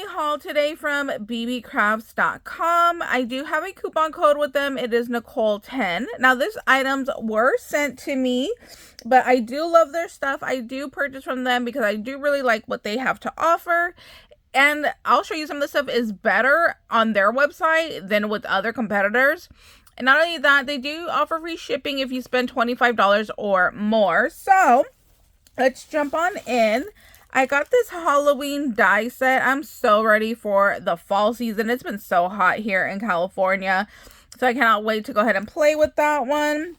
a haul today from BeeBeeCrafts.com. I do have a coupon code with them. It is Nicole10. Now, these items were sent to me, but I do love their stuff. I do purchase from them because I do really like what they have to offer. And I'll show you some of the stuff is better on their website than with other competitors. And not only that, they do offer free shipping if you spend $25 or more. So, let's jump on in. I got this Halloween die set. I'm so ready for the fall season. It's been so hot here in California, so I cannot wait to go ahead and play with that one.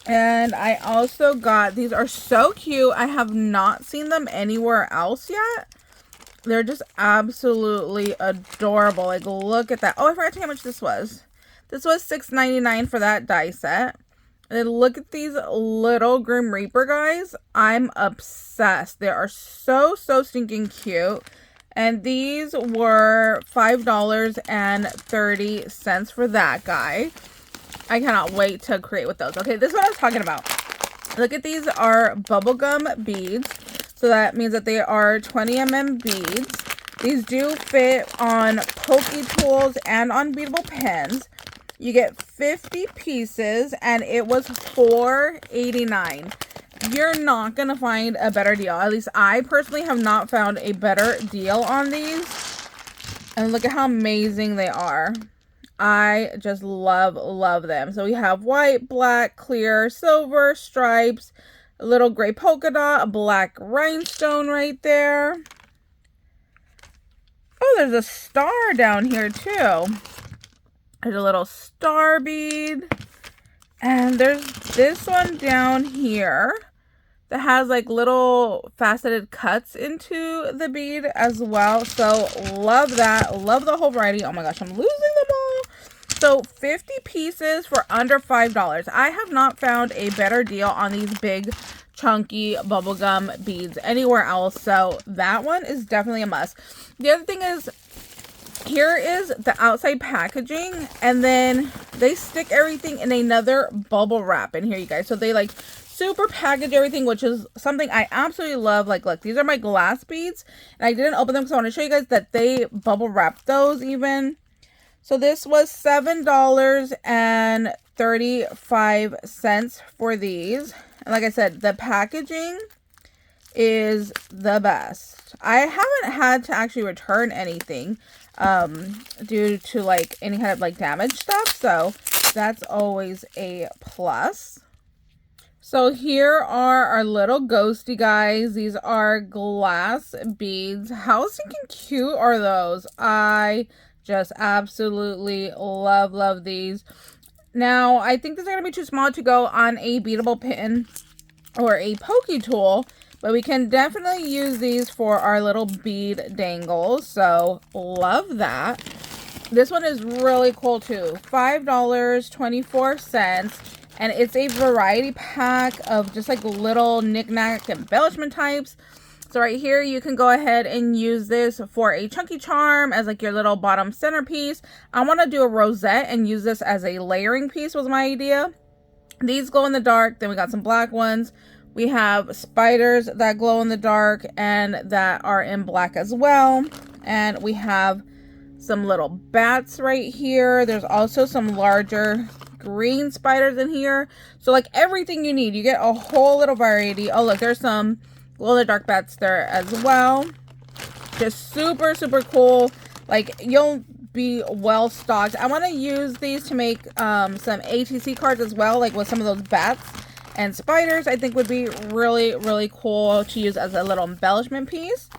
And I also got, these are so cute. I have not seen them anywhere else yet. They're just absolutely adorable. Like, look at that. Oh, I forgot to tell you how much this was. This was $6.99 for that die set. And then look at these little Grim Reaper guys. I'm obsessed. They are so stinking cute. And these were $5.30 for that guy. I cannot wait to create with those. Okay, this is what I was talking about. Look at these are bubblegum beads. So that means that they are 20 mm beads. These do fit on Pokie tools and on beadable pens. You get 50 pieces and it was $4.89. You're not going to find a better deal. At least I personally have not found a better deal on these. And look at how amazing they are. I just love them. So we have white, black, clear, silver, stripes, a little gray polka dot, a black rhinestone right there. Oh, there's a star down here too. There's a little star bead. And there's this one down here that has like little faceted cuts into the bead as well. So love that. Love the whole variety. Oh my gosh, I'm losing them all. So 50 pieces for under $5. I have not found a better deal on these big chunky bubblegum beads anywhere else. So that one is definitely a must. The other thing is, here is the outside packaging, and then they stick everything in another bubble wrap in here, you guys. So they like super package everything, which is something I absolutely love. Like, look, these are my glass beads, and I didn't open them because I want to show you guys that they bubble wrap those even. So this was $7.35 for these. And like I said, the packaging is the best. I haven't had to actually return anything due to like any kind of like damage stuff, so that's always a plus. So here are our little ghosty guys. These are glass beads. How stinking cute are those? I just absolutely love these. Now I think these are gonna be too small to go on a beadable pin or a Pokie tool, but we can definitely use these for our little bead dangles. So love that. This one is really cool too. $5.24. And it's a variety pack of just like little knick-knack embellishment types. So right here, you can go ahead and use this for a chunky charm as like your little bottom centerpiece. I want to do a rosette and use this as a layering piece was my idea. These glow in the dark. Then we got some black ones. We have spiders that glow in the dark and that are in black as well. And we have some little bats right here. There's also some larger green spiders in here. So like everything you need, you get a whole little variety. Oh look, there's some glow in the dark bats there as well. Just super cool. Like you'll be well stocked. I want to use these to make some ATC cards as well, like with some of those bats and spiders. I think would be really cool to use as a little embellishment piece.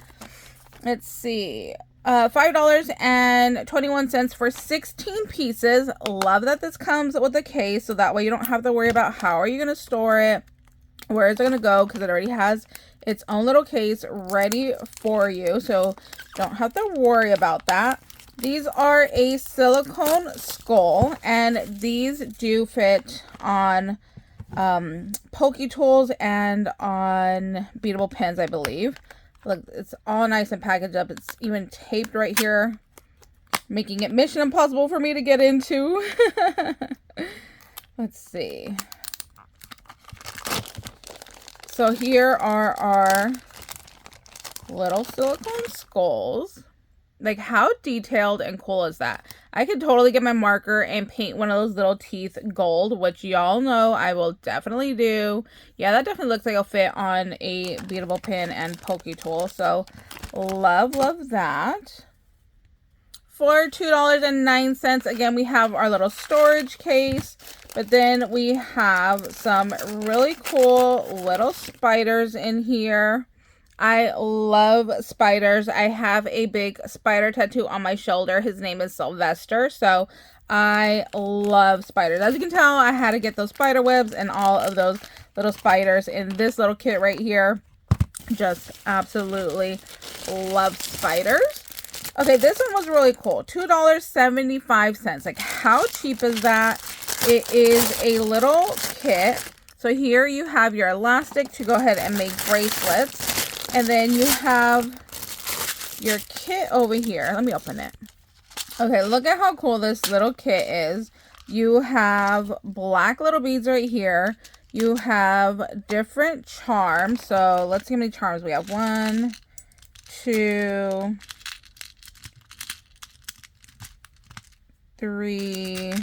Let's see, $5.21 for 16 pieces. Love that this comes with a case, so that way you don't have to worry about how are you going to store it, where is it going to go, because it already has its own little case ready for you, so don't have to worry about that. These are a silicone skull, and these do fit on Pokie tools and on beadable pens, I believe. Look, it's all nice and packaged up. It's even taped right here, making it mission impossible for me to get into. Let's see. So here are our little silicone skulls. Like, how detailed and cool is that? I could totally get my marker and paint one of those little teeth gold, which y'all know I will definitely do. Yeah, that definitely looks like it'll fit on a beadable pin and Pokie tool. So, love, love that. For $2.09, again, we have our little storage case. But then we have some really cool little spiders in here. I love spiders. I have a big spider tattoo on my shoulder. His name is Sylvester. So I love spiders. As you can tell, I had to get those spider webs and all of those little spiders in this little kit right here. Just absolutely love spiders. Okay, this one was really cool. $2.75. Like, how cheap is that? It is a little kit. So here you have your elastic to go ahead and make bracelets. And then you have your kit over here. Let me open it. Okay, look at how cool this little kit is. You have black little beads right here. You have different charms. So let's see how many charms we have. 1, 2, 3,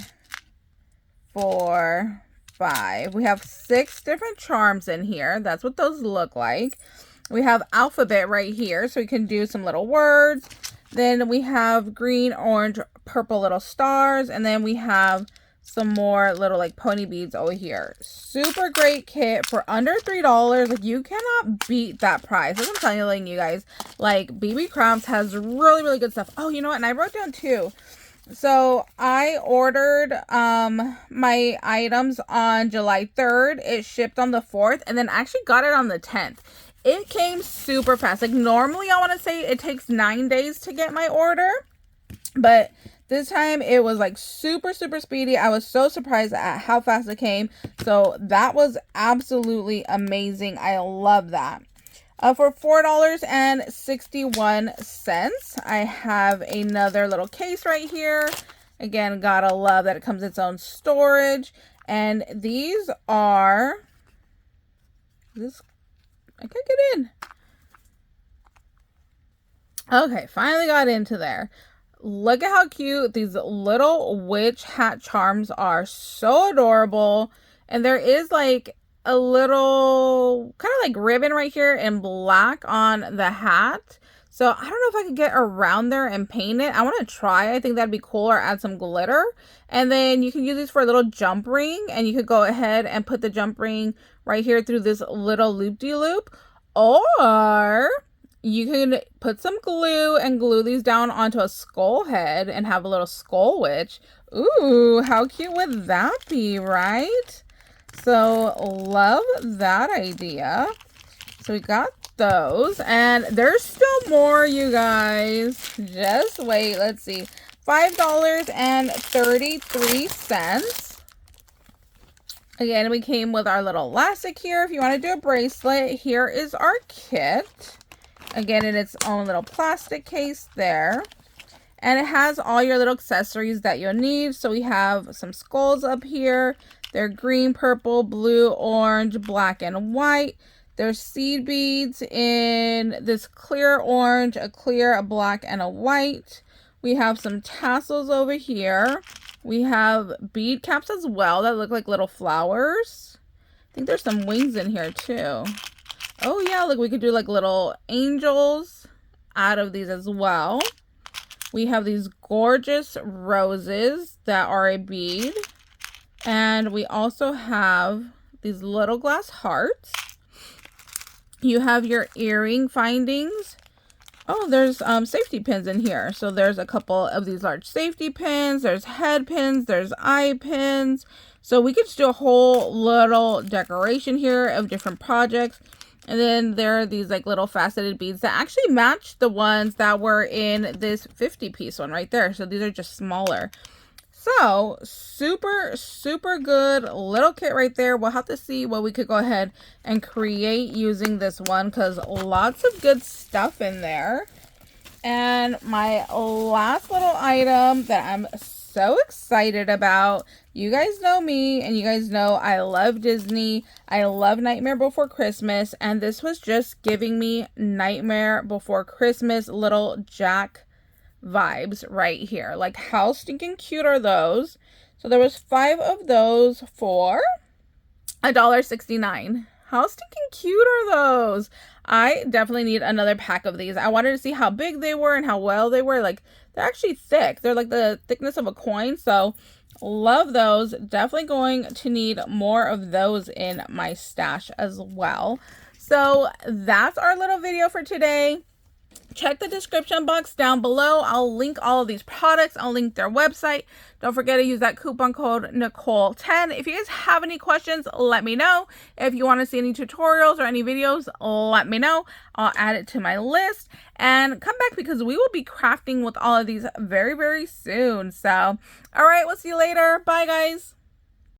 4, 5. We have 6 different charms in here. That's what those look like. We have alphabet right here, so we can do some little words. Then we have green, orange, purple little stars. And then we have some more little like pony beads over here. Super great kit for under $3. Like, you cannot beat that price. As I'm telling you guys, like, BeeBeeCraft has really, really good stuff. Oh, you know what? And I wrote down too. So I ordered my items on July 3rd. It shipped on the 4th, and then I actually got it on the 10th. It came super fast. Like, normally I want to say it takes 9 days to get my order, but this time it was like super, super speedy. I was so surprised at how fast it came. So that was absolutely amazing. I love that. For $4.61, I have another little case right here. Again, gotta love that it comes with its own storage. And these are this. I can't get in. Okay, finally got into there. Look at how cute these little witch hat charms are. So adorable. And there is like a little kind of like ribbon right here in black on the hat. So I don't know if I could get around there and paint it. I want to try. I think that'd be cool, or add some glitter. And then you can use these for a little jump ring, and you could go ahead and put the jump ring right here through this little loop-de-loop. Or you can put some glue and glue these down onto a skull head and have a little skull witch. Ooh, how cute would that be, right? So love that idea. So we got those, and there's still more, you guys. Just wait. Let's see. $5.33. Again, we came with our little elastic here. If you want to do a bracelet, here is our kit. Again, in its own little plastic case there. And it has all your little accessories that you'll need. So we have some skulls up here. They're green, purple, blue, orange, black, and white. There's seed beads in this clear orange, a clear, a black, and a white. We have some tassels over here. We have bead caps as well that look like little flowers. I think there's some wings in here too. Oh yeah, look, we could do like little angels out of these as well. We have these gorgeous roses that are a bead. And we also have these little glass hearts. You have your earring findings. Oh, there's safety pins in here. So there's a couple of these large safety pins. There's head pins. There's eye pins. So we could just do a whole little decoration here of different projects. And then there are these like little faceted beads that actually match the ones that were in this 50-piece one right there. So these are just smaller. So super, super good little kit right there. We'll have to see what we could go ahead and create using this one, because lots of good stuff in there. And my last little item that I'm so excited about, you guys know me and you guys know I love Disney. I love Nightmare Before Christmas, and this was just giving me Nightmare Before Christmas little Jack vibes right here. Like, how stinking cute are those? So there was 5 of those for $1.69. How stinking cute are those? I definitely need another pack of these. I wanted to see how big they were and how well they were. Like, they're actually thick. They're like the thickness of a coin. So love those. Definitely going to need more of those in my stash as well. So that's our little video for today. Check the description box down below. I'll link all of these products. I'll link their website. Don't forget to use that coupon code Nicole10. If you guys have any questions, let me know. If you want to see any tutorials or any videos, let me know. I'll add it to my list and come back because we will be crafting with all of these very, very soon. So, all right, we'll see you later. Bye, guys.